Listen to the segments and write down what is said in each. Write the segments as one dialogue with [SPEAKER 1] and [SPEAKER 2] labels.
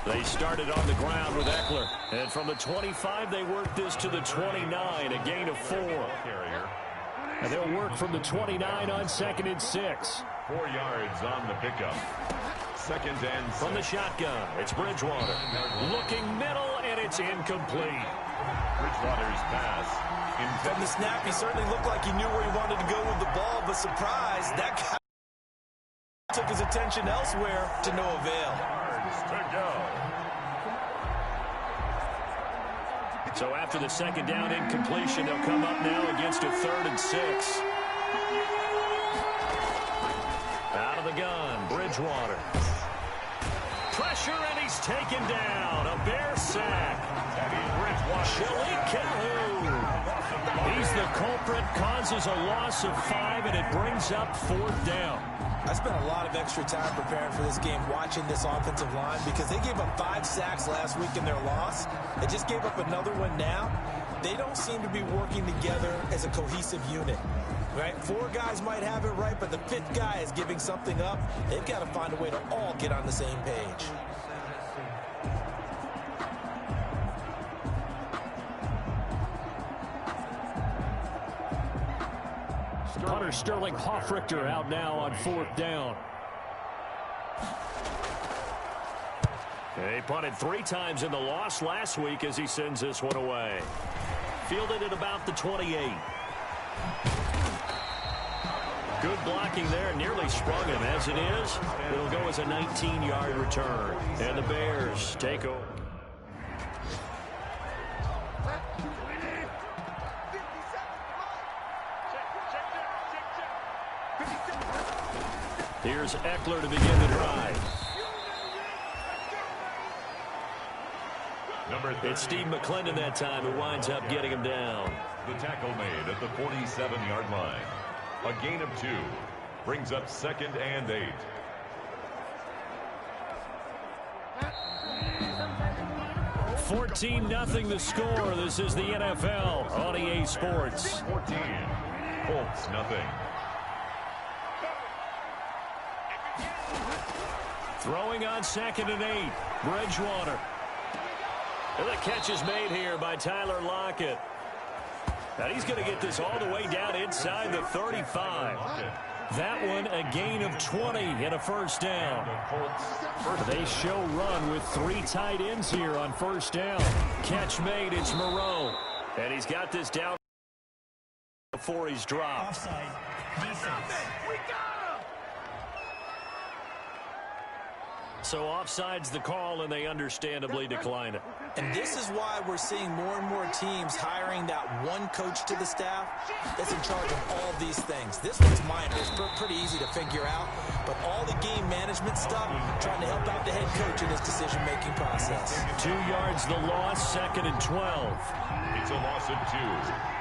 [SPEAKER 1] They started on the ground with Eckler. And from the 25, they worked this to the 29, a gain of 4. And they'll work from the 29 on 2nd and 6.
[SPEAKER 2] 4 yards on the pickup. 2nd and 6.
[SPEAKER 1] From the shotgun, it's Bridgewater. Looking middle, and it's incomplete.
[SPEAKER 2] Bridgewater's pass.
[SPEAKER 3] From the snap, he certainly looked like he knew where he wanted to go with the ball, but surprise, that guy took his attention elsewhere to no avail.
[SPEAKER 2] To go.
[SPEAKER 1] So after the 2nd down incompletion, they'll come up now against a 3rd and 6. Out of the gun, Bridgewater. Pressure, and he's taken down. A Bear sack. Shalik Calhoun. He's the culprit, causes a loss of 5, and it brings up 4th down.
[SPEAKER 3] I spent a lot of extra time preparing for this game watching this offensive line because they gave up 5 sacks last week in their loss. They just gave up another one now. They don't seem to be working together as a cohesive unit. Right? 4 guys might have it right, but the 5th guy is giving something up. They've got to find a way to all get on the same page.
[SPEAKER 1] Punter Sterling Hoffrichter out now on 4th down. He punted 3 times in the loss last week as he sends this one away. Fielded at about the 28. Good blocking there, nearly sprung him. As it is, it'll go as a 19-yard return. And the Bears take over. Here's Eckler to begin the drive. It's Steve McClendon that time who winds up getting him down.
[SPEAKER 2] The tackle made at the 47-yard line. A gain of 2. Brings up 2nd and 8.
[SPEAKER 1] $14-0 the score. This is the NFL on EA Sports.
[SPEAKER 2] 14. Colts, nothing.
[SPEAKER 1] Throwing on 2nd and 8. Bridgewater. And the catch is made here by Tyler Lockett. And he's going to get this all the way down inside the 35. That one a gain of 20 and a 1st down. They show run with 3 tight ends here on 1st down. Catch made, it's Moreau. And he's got this down before he's dropped.
[SPEAKER 4] Offside. Defense.
[SPEAKER 1] So offside's the call, and they understandably decline it.
[SPEAKER 3] And this is why we're seeing more and more teams hiring that one coach to the staff that's in charge of all these things. This one's minor. It's pretty easy to figure out. But all the game management stuff, trying to help out the head coach in his decision-making process.
[SPEAKER 1] 2 yards the loss, 2nd and 12.
[SPEAKER 2] It's a loss of 2.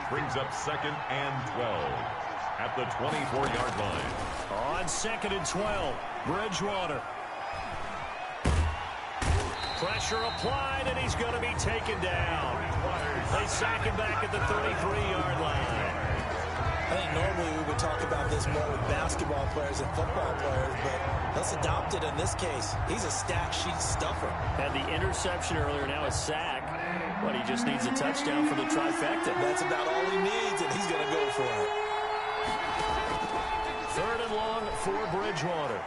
[SPEAKER 2] Brings up 2nd and 12. At the 24-yard line.
[SPEAKER 1] On 2nd and 12, Bridgewater. Pressure applied, and he's going to be taken down. They sack him back at the 33-yard line.
[SPEAKER 3] I think normally we would talk about this more with basketball players and football players, but let's adopt it in this case. He's a stat sheet stuffer.
[SPEAKER 1] Had the interception earlier, now a sack. But he just needs a touchdown for the trifecta.
[SPEAKER 3] That's about all he needs, and he's going to go for it.
[SPEAKER 1] 3rd and long for Bridgewater.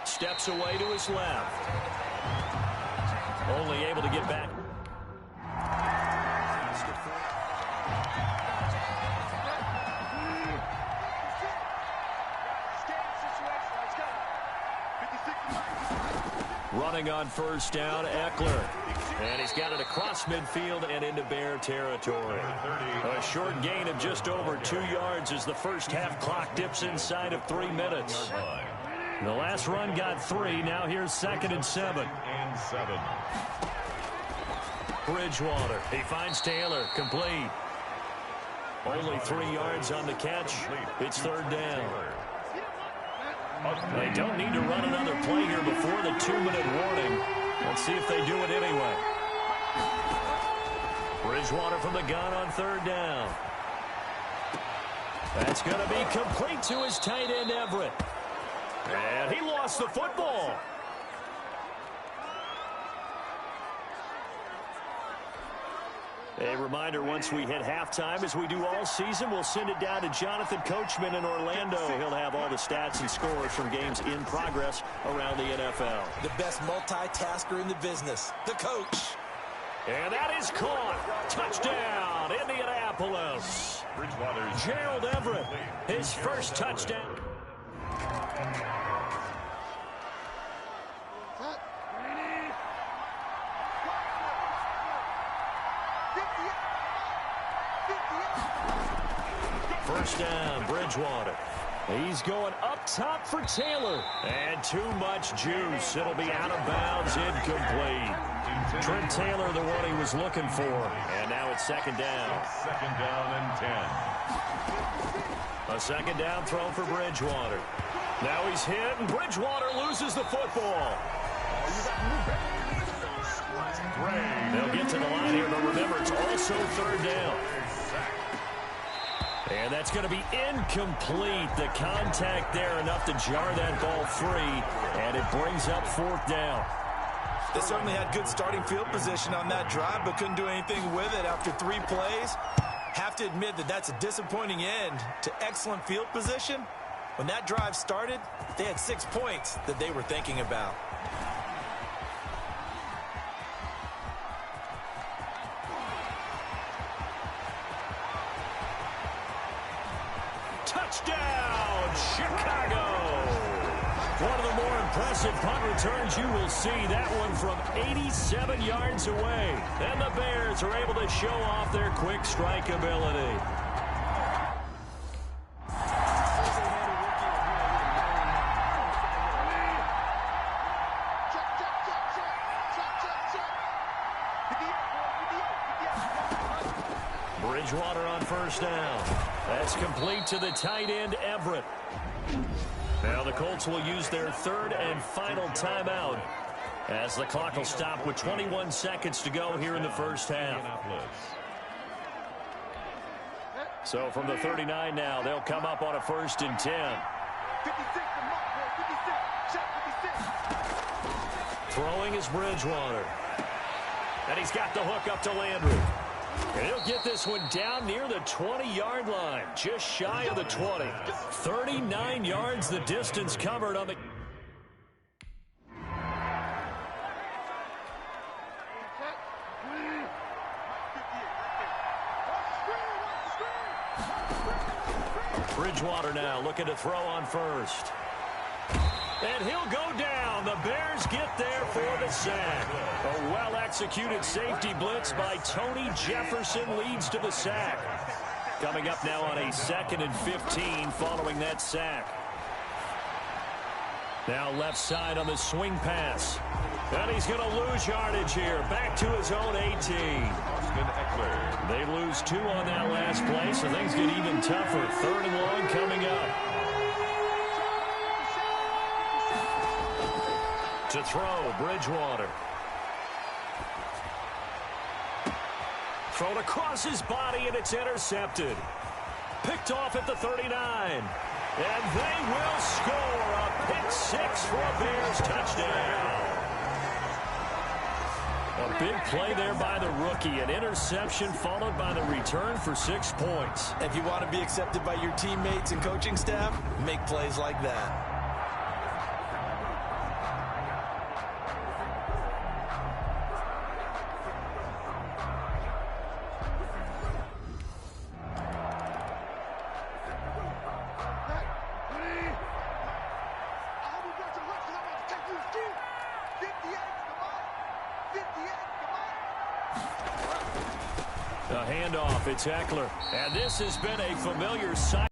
[SPEAKER 1] Steps away to his left. Only able to get back. Running on 1st down, Eckler. And he's got it across midfield and into Bear territory. A short gain of just over 2 yards as the first half clock dips inside of 3 minutes. The last run got 3. Now here's 2nd and 7. Bridgewater. He finds Taylor. Complete. Only 3 yards on the catch. It's 3rd down. They don't need to run another play here before the 2-minute warning. Let's see if they do it anyway. Bridgewater from the gun on 3rd down. That's going to be complete to his tight end, Everett. And he lost the football. A reminder, once we hit halftime, as we do all season, we'll send it down to Jonathan Coachman in Orlando. He'll have all the stats and scores from games in progress around the NFL.
[SPEAKER 3] The best multitasker in the business, the coach.
[SPEAKER 1] And that is caught. Touchdown, Indianapolis. Gerald Everett, his first touchdown. First down, Bridgewater. He's going up top for Taylor. And too much juice. It'll be out of bounds, incomplete. Trent Taylor, the one he was looking for. And now it's second down.
[SPEAKER 2] Second down and 10.
[SPEAKER 1] A second down throw for Bridgewater. Now he's hit, and Bridgewater loses the football. They'll get to the line here, but remember, it's also third down. And that's going to be incomplete. The contact there enough to jar that ball free, and it brings up fourth down.
[SPEAKER 3] They certainly had good starting field position on that drive, but couldn't do anything with it after 3 plays. Have to admit that that's a disappointing end to excellent field position. When that drive started, they had 6 points that they were thinking about.
[SPEAKER 1] Touchdown, Chicago! One of the more impressive punt returns you will see. That one from 87 yards away. And the Bears are able to show off their quick strike ability. Bridgewater on first down. That's complete to the tight end, Everett. Now the Colts will use their third and final timeout as the clock will stop with 21 seconds to go here in the first half. So from the 39 now, they'll come up on a 1st and 10. Throwing is Bridgewater. And he's got the hook up to Landry. And he'll get this one down near the 20-yard line, just shy of the 20. 39 yards the distance covered on the... Bridgewater now looking to throw on first. And he'll go down. The Bears get there for the sack. A well-executed safety blitz by Tony Jefferson leads to the sack. Coming up now on a 2nd and 15 following that sack. Now left side on the swing pass. And he's going to lose yardage here. Back to his own 18. They lose 2 on that last play, so things get even tougher. 3rd and long coming up. To throw, Bridgewater. Thrown across his body, and it's intercepted. Picked off at the 39. And they will score a pick 6 for a Bears touchdown. A big play there by the rookie. An interception followed by the return for 6 points.
[SPEAKER 3] If you want to be accepted by your teammates and coaching staff, make plays like that.
[SPEAKER 1] A handoff, it's Eckler. And this has been a familiar sight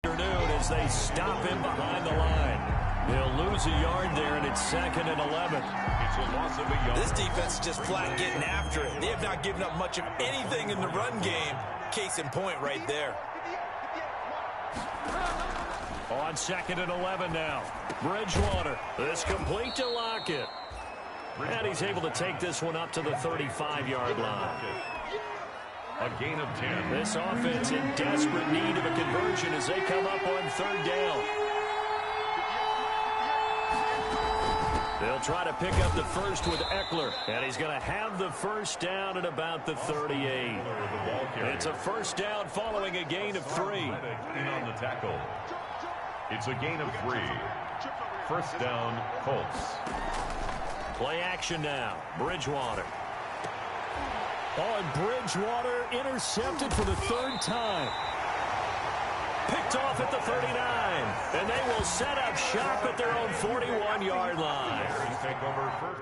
[SPEAKER 1] afternoon as they stop him behind the line. He'll lose a yard there, and it's 2nd and 11.
[SPEAKER 2] It's a loss of a yard.
[SPEAKER 3] This defense is just flat getting after it. They have not given up much of anything in the run game. Case in point right there.
[SPEAKER 1] On 2nd and 11 now. Bridgewater. This complete to Lockett. And he's able to take this one up to the 35-yard line.
[SPEAKER 2] A gain of 10.
[SPEAKER 1] This offense in desperate need of a conversion as they come up on 3rd down. They'll try to pick up the first with Eckler, and he's going to have the first down at about the 38. It's a first down following a gain of 3.
[SPEAKER 2] In on the tackle. It's a gain of 3. First down, Colts.
[SPEAKER 1] Play action now. Bridgewater. Oh, and Bridgewater intercepted for the 3rd time. Picked off at the 39. And they will set up shop at their own 41-yard line.
[SPEAKER 2] Take over first.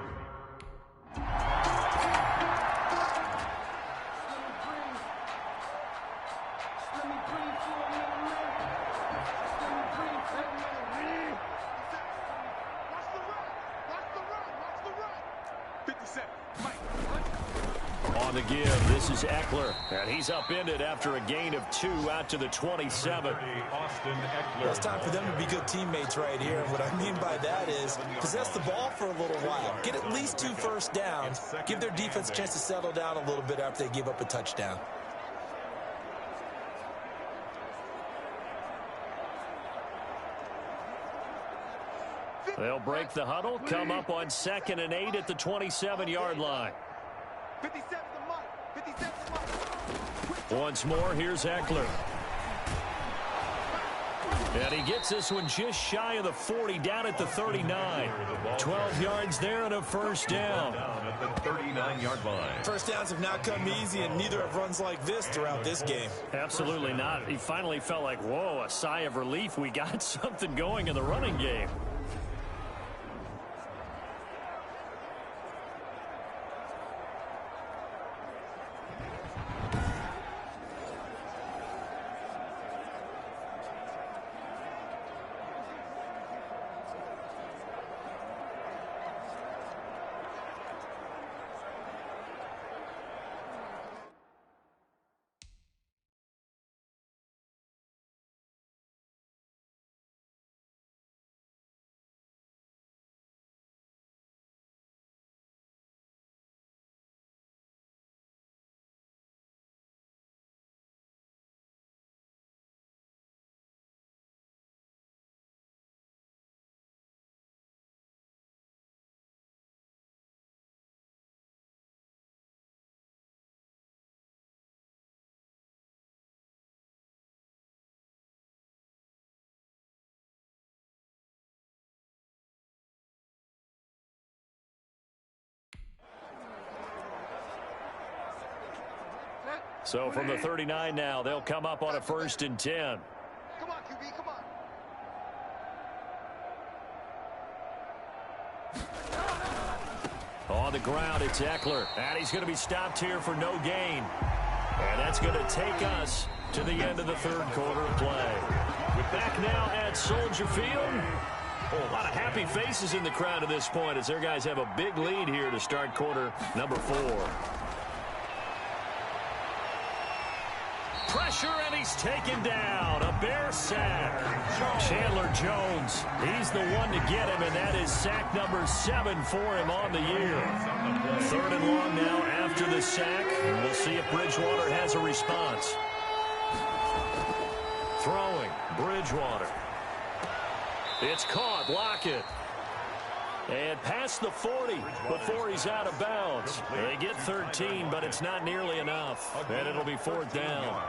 [SPEAKER 1] On the give, this is Eckler, and he's upended after a gain of 2 out to the 27.
[SPEAKER 3] Well, it's time for them to be good teammates right here. And what I mean by that is possess the ball for a little while. Get at least 2 first downs. Give their defense a chance to settle down a little bit after they give up a touchdown.
[SPEAKER 1] They'll break the huddle, come up on 2nd and 8 at the 27-yard line.
[SPEAKER 4] 57 to Mike. 57 to Mike.
[SPEAKER 1] Once more, here's Eckler. And he gets this one just shy of the 40, down at the 39. 12 yards there and a first down.
[SPEAKER 2] At the 39-yard line.
[SPEAKER 3] First downs have not come easy, and neither have runs like this throughout this game.
[SPEAKER 1] Absolutely not. He finally felt like, whoa, a sigh of relief. We got something going in the running game. So from the 39 now, they'll come up on a 1st and 10.
[SPEAKER 4] Come on, QB, come on.
[SPEAKER 1] On the ground, it's Eckler. And he's going to be stopped here for no gain. And that's going to take us to the end of the 3rd quarter of play. We're back now at Soldier Field. A lot of happy faces in the crowd at this point as their guys have a big lead here to start quarter number 4. Pressure, and he's taken down. A Bear sack. Chandler Jones, he's the one to get him, and that is sack number 7 for him on the year. 3rd and long now after the sack, and we'll see if Bridgewater has a response. Throwing, Bridgewater. It's caught, Lockett. And past the 40 before he's out of bounds. They get 13, but it's not nearly enough. And it'll be 4th down.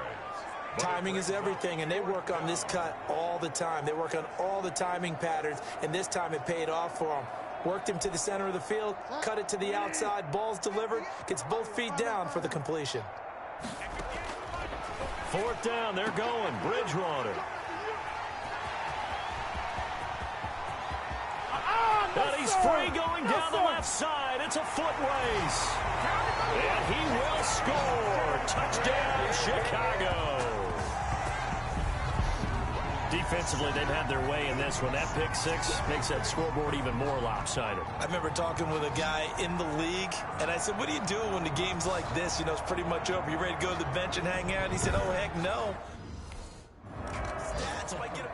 [SPEAKER 3] Timing is everything, and they work on this cut all the time. They work on all the timing patterns, and this time it paid off for them. Worked him to the center of the field, cut it to the outside, ball's delivered, gets both feet down for the completion.
[SPEAKER 1] 4th down, they're going. Bridgewater. And he's free going down the left side. It's a foot race. And he will score. Touchdown, Chicago. Defensively, they've had their way in this one. That pick 6 makes that scoreboard even more lopsided.
[SPEAKER 3] I remember talking with a guy in the league, and I said, what do you do when the game's like this? You know, it's pretty much over. You ready to go to the bench and hang out? And he said, oh, heck no. Stats, I get it.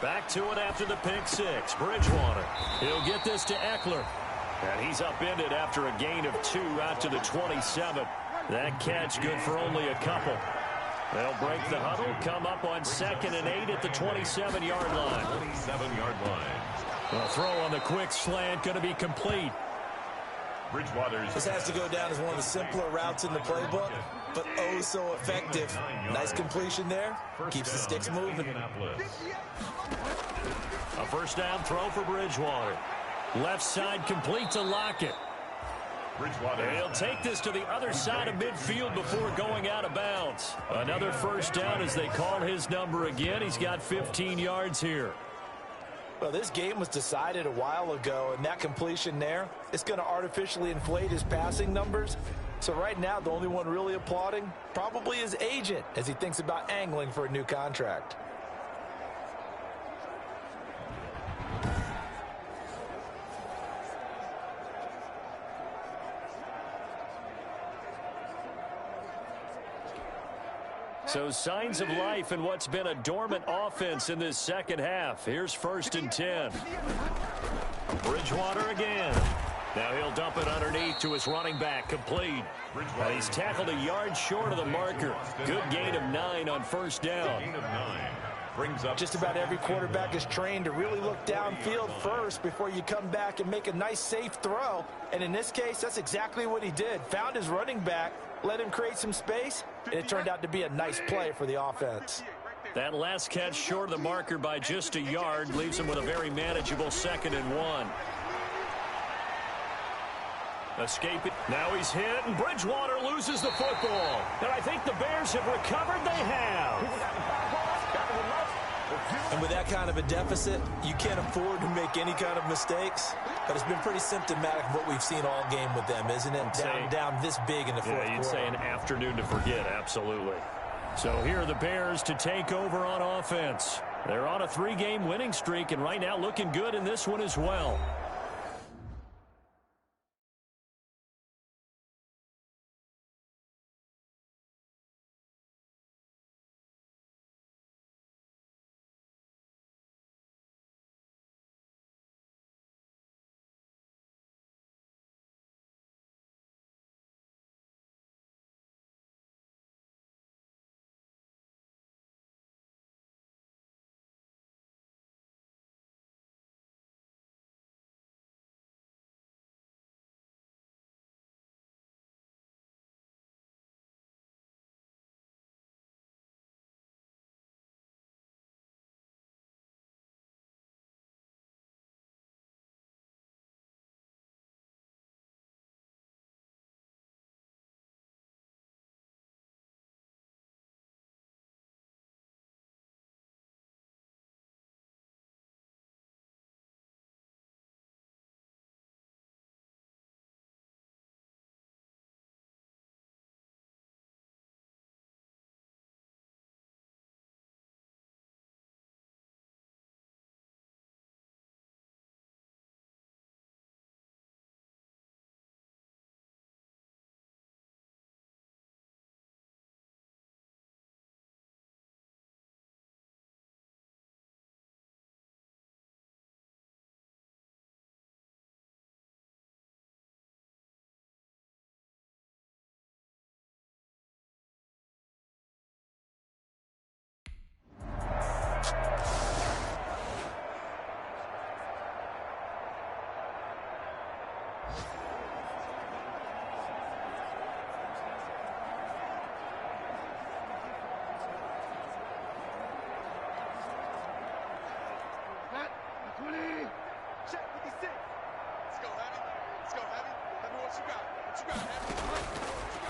[SPEAKER 1] Back to it after the pick 6. Bridgewater. He'll get this to Eckler. And he's upended after a gain of 2 out to the 27. That catch good for only a couple. They'll break the huddle, come up on 2nd and 8 at the 27-yard line.
[SPEAKER 2] 27-yard line.
[SPEAKER 1] A throw on the quick slant going to be complete.
[SPEAKER 2] Bridgewater's.
[SPEAKER 3] This has to go down as one of the simpler routes in the playbook, but oh so effective. Nice completion there. Keeps the sticks moving.
[SPEAKER 1] A first down throw for Bridgewater. Left side complete to Lockett.
[SPEAKER 2] Bridgewater.
[SPEAKER 1] He'll take this to the other side of midfield before going out of bounds. Another first down as they call his number again. He's got 15 yards here.
[SPEAKER 3] Well, this game was decided a while ago, and that completion there, it's going to artificially inflate his passing numbers. So right now, the only one really applauding probably his agent as he thinks about angling for a new contract.
[SPEAKER 1] So signs of life in what's been a dormant offense in this second half. Here's 1st and 10. Bridgewater again. Now he'll dump it underneath to his running back, complete. And he's tackled a yard short of the marker. Good gain of 9 on first down.
[SPEAKER 2] Gain of 9. Brings up
[SPEAKER 3] just about every quarterback is trained to really look downfield first before you come back and make a nice, safe throw. And in this case, that's exactly what he did. Found his running back, let him create some space, and it turned out to be a nice play for the offense.
[SPEAKER 1] That last catch short of the marker by just a yard leaves him with a very manageable 2nd and 1. Escaping. Now he's hit, and Bridgewater loses the football. And I think the Bears have recovered. They have.
[SPEAKER 3] And with that kind of a deficit, you can't afford to make any kind of mistakes. But it's been pretty symptomatic of what we've seen all game with them, isn't it? Down this big in the fourth quarter.
[SPEAKER 1] Yeah, you'd say an afternoon to forget, absolutely. So here are the Bears to take over on offense. They're on a 3-game winning streak, and right now looking good in this one as well.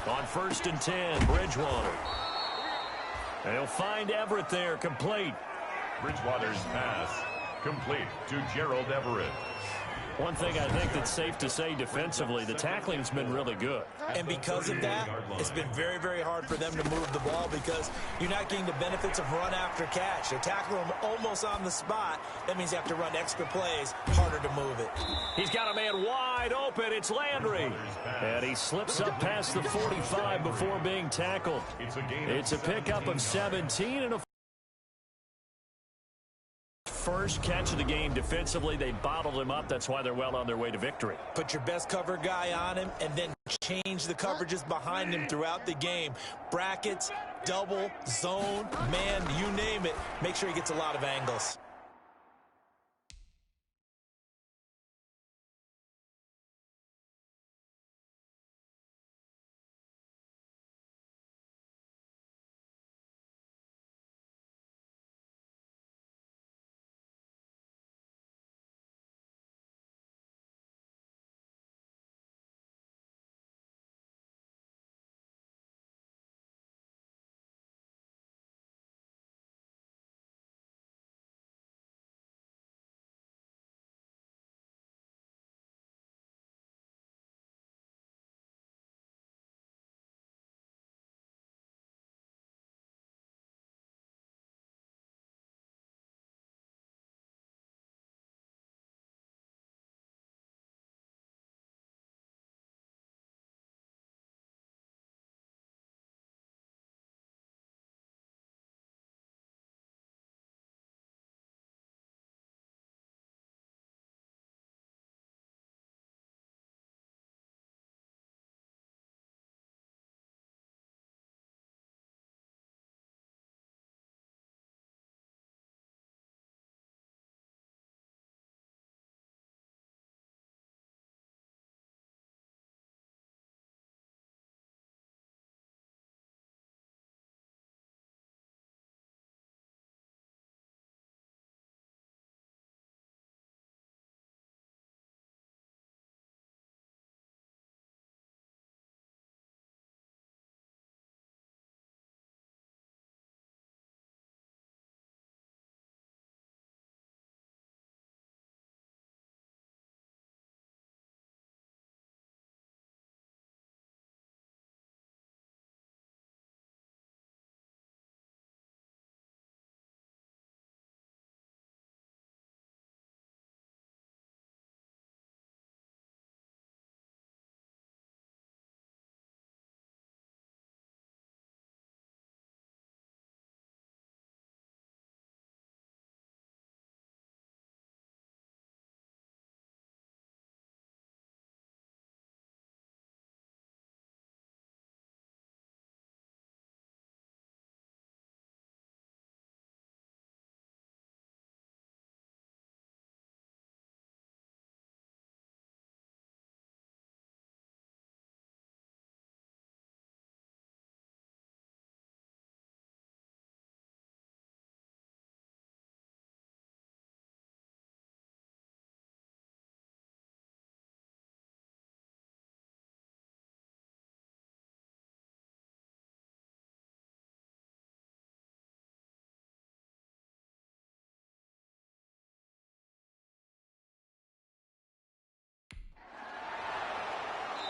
[SPEAKER 1] On 1st and 10, Bridgewater. And he'll find Everett there, complete.
[SPEAKER 2] Bridgewater's pass complete to Gerald Everett.
[SPEAKER 1] One thing I think that's safe to say defensively, the tackling's been really good.
[SPEAKER 3] And because of that, it's been very, very hard for them to move the ball because you're not getting the benefits of run after catch. They're tackling them almost on the spot. That means you have to run extra plays, harder to move it.
[SPEAKER 1] He's got a man wide open. It's Landry. And he slips up past the 45 before being tackled. It's a pickup of 17 and a first catch of the game defensively. They bottled him up. That's why they're well on their way to victory.
[SPEAKER 3] Put your best cover guy on him and then change the coverages behind him throughout the game. Brackets, double, zone, man, you name it. Make sure he gets a lot of angles.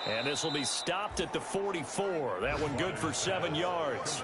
[SPEAKER 1] And this will be stopped at the 44. That one good for 7 yards.